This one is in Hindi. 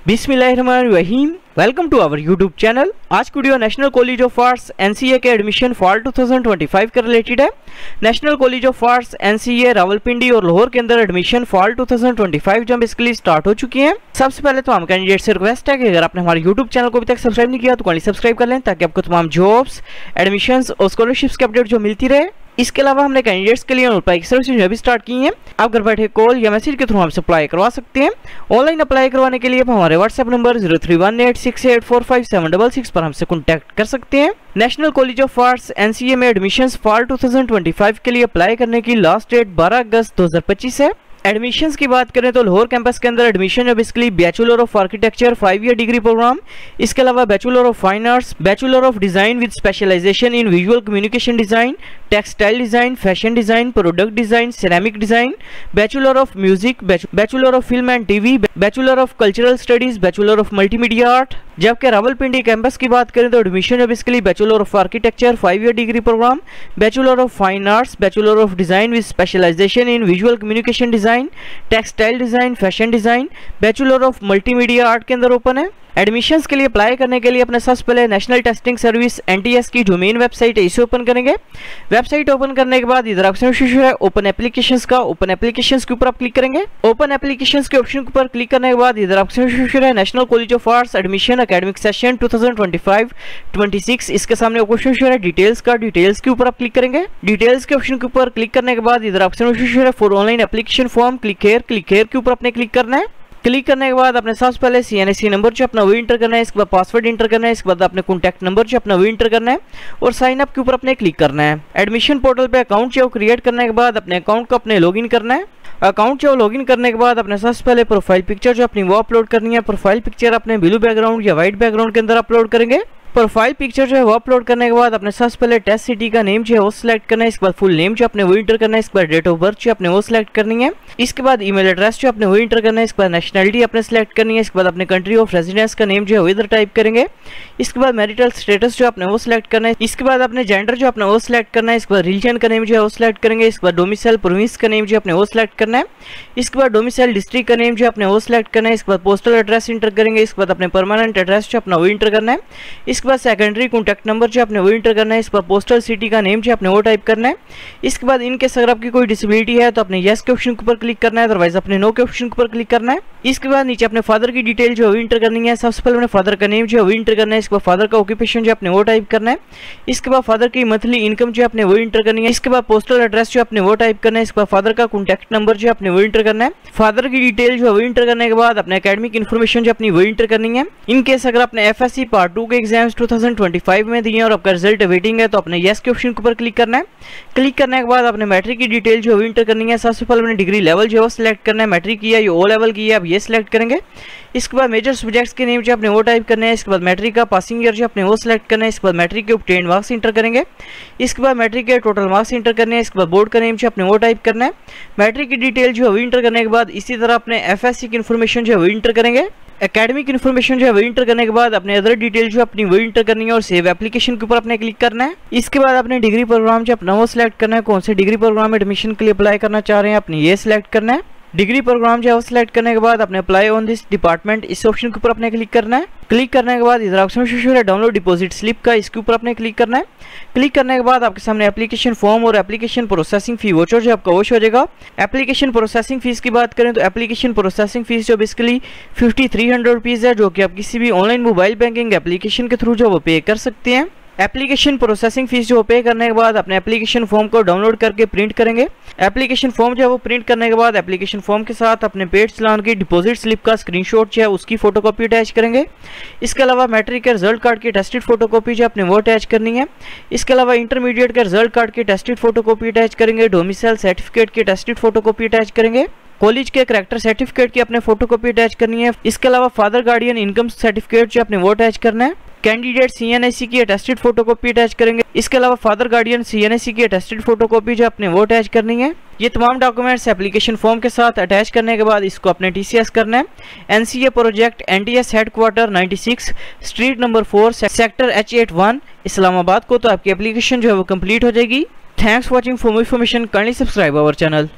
बिस्मिल्लाहिर्रहमानिर्रहीम। Welcome to our YouTube channel. आज की video national college of arts NCA के एडमिशन फॉल 2025 का रिलेटेड है। National college of arts NCA Rawalpindi और लाहौर के अंदर एडमिशन फॉल 2025 जो बेसिकली स्टार्ट हो चुकी हैं। सबसे पहले तो हम कैंडिडेट से रिक्वेस्ट है कि अगर आपने हमारे यूट्यूब चैनल को अभी तक सब्सक्राइब नहीं किया तो काइंडली सब्सक्राइब कर लें ताकि आपको तमाम जॉब्स, एडमिशंस और स्कॉलरशिप्स के अपडेट जो मिलती रहे। इसके अलावा हमने कैंडिडेट्स के लिए अप्लाई की सर्विस भी स्टार्ट की है। आप घर बैठे कॉल या मैसेज के थ्रू हमसे अप्लाई करवा सकते हैं। ऑनलाइन अप्लाई करवाने के लिए आप हमारे व्हाट्सएप नंबर 031868457666 पर हमसे कॉन्टैक्ट कर सकते हैं। National college of arts NCA में एडमिशंस फॉल 2025 के लिए अप्लाई करने की लास्ट डेट 12 अगस्त 2025 है। एडमिशंस की बात करें तो लाहौर कैंपस के अंदर एडमिशन है basically bachelor of architecture 5 year degree programme. इसके अलावा bachelor of fine arts, bachelor of design with specialisation in visual communication design, textile design, fashion design, product design, ceramic design, bachelor of music, bachelor of film and TV, bachelor of cultural studies, bachelor of multimedia art. जबकि रावलपिंडी कैंपस की बात करें तो एडमिशन है basically bachelor of architecture 5 year degree programme, bachelor of fine arts, bachelor of design with specialisation in visual communication design, textile design, fashion design, bachelor of multimedia art के अंदर ओपन है। एडमिशंस के लिए अप्लाई करने के लिए अपने सबसे पहले नेशनल टेस्टिंग सर्विस एनटीएस की जो मेन वेबसाइट है इसे ओपन करेंगे। वेबसाइट ओपन करने के बाद इधर ऑप्शन है ओपन एप्लीकेशंस का। ओपन एप्लीकेशंस के ऊपर आप क्लिक करेंगे। ओपन एप्लीकेशंस के ऑप्शन के ऊपर क्लिक करने के बाद इधर ऑप्शन है national college of arts admission academic session 2025-26। इसके सामने क्वेश्चन है डिटेल्स का। डिटेल्स के ऊपर आप क्लिक करेंगे। डिटेल्स के ऑप्शन के ऊपर क्लिक करने के बाद इधर ऑप्शन है for online application form. Click here के ऊपर आपने क्लिक करना है। क्लिक करने के बाद अपने सबसे पहले सीएनएसी नंबर जो अपना वो इंटर करना है। इसके बाद पासवर्ड इंटर करना है। इसके बाद अपने कॉन्टैक्ट नंबर जो अपना वो इंटर करना है और साइन अप के ऊपर अपने क्लिक करना है। एडमिशन पोर्टल पे अकाउंट जो क्रिएट करने के बाद अपने अकाउंट को अपने लॉगिन करना है। अकाउंट जो लॉगिन करने के बाद अपने सबसे पहले प्रोफाइल पिक्चर जो अपनी वो अपलोड करनी है। प्रोफाइल पिक्चर अपने ब्लू बैकग्राउंड या व्हाइट बैकग्राउंड के अंदर अपलोड करेंगे। प्रोफाइल पिक्चर जो है वो अपलोड करने के बाद अपने सबसे पहले टेस्ट सिटी का नेम जो है वो सिलेक्ट करना है। इसके बाद फुल नेम जो अपने वो इंटर करना है। इसके बाद डेट ऑफ बर्थ जो अपने वो सिलेक्ट करनी है। इसके बाद ईमेल एड्रेस जो अपने वो इंटर करना है। इसके बाद नेशनलिटी अपने सिलेक्ट करनी है। इसके बाद अपने कंट्री ऑफ रेजिडेंस का नेम जो है वो इधर टाइप करेंगे। इसके बाद मैरिटल स्टेटस जो अपने वो सिलेक्ट करना है। इसके बाद अपने जेंडर जो अपने वो सिलेक्ट करना है। इसके बाद रिलीजन का नेम जो है वो सिलेक्ट करेंगे। इसके बाद डोमिसाइल प्रोविंस का नेम जो अपने वो सिलेक्ट करना है। इसके बाद डोमिसाइल डिस्ट्रिक्ट का नेम जो अपने वो सिलेक्ट करना है। इसके बाद पोस्टल एड्रेस इंटर करेंगे। इसके बाद अपने परमानेंट एड्रेस जो अपना वो इंटर करना है। इसके बाद सेकेंडरी कॉन्टैक्ट नंबर जो आपने वो इंटर करना है। इस पर पोस्टल सिटी का नेम जो आपने वो टाइप करना है। इसके बाद इनके अगर आपकी कोई डिसेबिलिटी है तो अपने यस के ऑप्शन के ऊपर क्लिक करना है, अदरवाइज अपने नो के ऑप्शन के ऊपर क्लिक करना है। इसके बाद नीचे अपने फादर की डिटेल जो है इंटर करनी है। सबसे पहले अपने फादर का नेम जो है वो इंटर करना है। इसके बाद फादर का ऑक्यूपेशन जो आपने वो टाइप करना है। इसके बाद फादर की मंथली इनकम जो आपने वो इंटर करनी है। इसके बाद पोस्टल एड्रेस जो आपने वो टाइप करना है। इसके बाद फादर का कॉन्टैक्ट नंबर जो आपने वो इंटर करना है। फादर की डिटेल जो है वो इंटर करने के बाद अपने एकेडमिक इन्फॉर्मेशन जो अपनी वो इंटर करनी है। इनकेस अगर आपने एफएससी पार्ट 2 के एग्जाम्स 2025 में दिए और आपका रिजल्ट वेटिंग है तो अपने यस के ऑप्शन के ऊपर क्लिक करना है। क्लिक करने के बाद अपने मैट्रिक की डिटेल जो है इंटर करनी है। सबसे पहले अपने डिग्री लेवल जो है सिलेक्ट करना है। मैट्रिक की है या ओ लेवल की है आप ये सिलेक्ट करेंगे। इसके बाद मेजर सब्जेक्ट्स के नेम जो आपने वो टाइप करना है। इसके बाद मैट्रिक का पासिंग ईयर जो आपने वो सिलेक्ट करना है। इसके बाद मैट्रिक के ऑब्टेन मार्क्स इंटर करेंगे। इसके बाद मैट्रिक के टोटल मार्क्स इंटर करने हैं। इसके बाद बोर्ड का नेम जो आपने वो टाइप करना है। मैट्रिक की डिटेल जो है इंटर करने के बाद इसी तरह अपने एफएससी की इन्फॉर्मेशन जो है इंटर करेंगे। एकेडमिक इन्फॉर्मेशन जो है वो इंटर करने के बाद अपने अदर डिटेल जो अपनी वो इंटर करनी है और सेव एप्लीकेशन के ऊपर अपने क्लिक करना है। इसके बाद अपने डिग्री प्रोग्राम जो अपना वो सिलेक्ट करना है। कौन से डिग्री प्रोग्राम एडमिशन के लिए अप्लाई करना चाह रहे हैं अपने ये सिलेक्ट करना है। डिग्री प्रोग्राम जो है वो सिलेक्ट करने के बाद अपने अप्लाई ऑन दिस डिपार्टमेंट इस ऑप्शन के ऊपर अपने क्लिक करना है। क्लिक करने के बाद इधर ऑप्शन है डाउनलोड डिपॉजिट स्लिप का, इसके ऊपर अपने क्लिक करना है। क्लिक करने के बाद आपके सामने एप्लीकेशन फॉर्म और एप्लीकेशन प्रोसेसिंग फी वोचर जो आपका वोच हो जाएगा। एप्लीकेशन प्रोसेसिंग फीस की बात करें तो एप्लीकेशन प्रोसेसिंग फीस जो बेसिकली 5300 रुपीज़ है, जो कि आप किसी भी ऑनलाइन मोबाइल बैंकिंग एप्लीकेशन के थ्रू जो वो पे कर सकते हैं। एप्लीकेशन प्रोसेसिंग फीस जो पे करने के बाद अपने एप्लीकेशन फॉर्म को डाउनलोड करके प्रिंट करेंगे। एप्लीकेशन फॉर्म जो है वो प्रिंट करने के बाद एप्लीकेशन फॉर्म के साथ अपने पेड चालान की डिपॉजिट स्लिप का स्क्रीनशॉट जो है उसकी फोटोकॉपी अटैच करेंगे। इसके अलावा मैट्रिक के रिजल्ट कार्ड की टेस्टेड फोटोकॉपी जो अपने वो अटैच करनी है। इसके अलावा इंटरमीडिएट के रिजल्ट कार्ड की टेस्टेड फोटोकॉपी अटैच करेंगे। डोमिसाइल सर्टिफिकेट की टेस्टेड फोटोकॉपी अटैच करेंगे। कॉलेज के करैक्टर सर्टिफिकेट की अपने फोटोकॉपी अटैच करनी है। इसके अलावा फादर गार्डियन इनकम सर्टिफिकेट जो अपने वो अटैच करना है। कैंडिडेट सीएनआईसी की अटेस्टेड फोटोकॉपी अटैच करेंगे। इसके अलावा फादर गार्डियन सीएनआईसी की अटेस्टेड फोटोकॉपी जो अपने वो अटैच करनी है। ये तमाम डॉक्यूमेंट्स एप्लीकेशन फॉर्म के साथ अटैच करने के बाद इसको अपने टीसीएस करना है। NCA project NTS headquarter 96 street number 4 sector H81 Islamabad को, तो आपकी एप्लीकेशन जो है वो कंप्लीट हो जाएगी। Thanks for watching. For more information kindly subscribe our channel.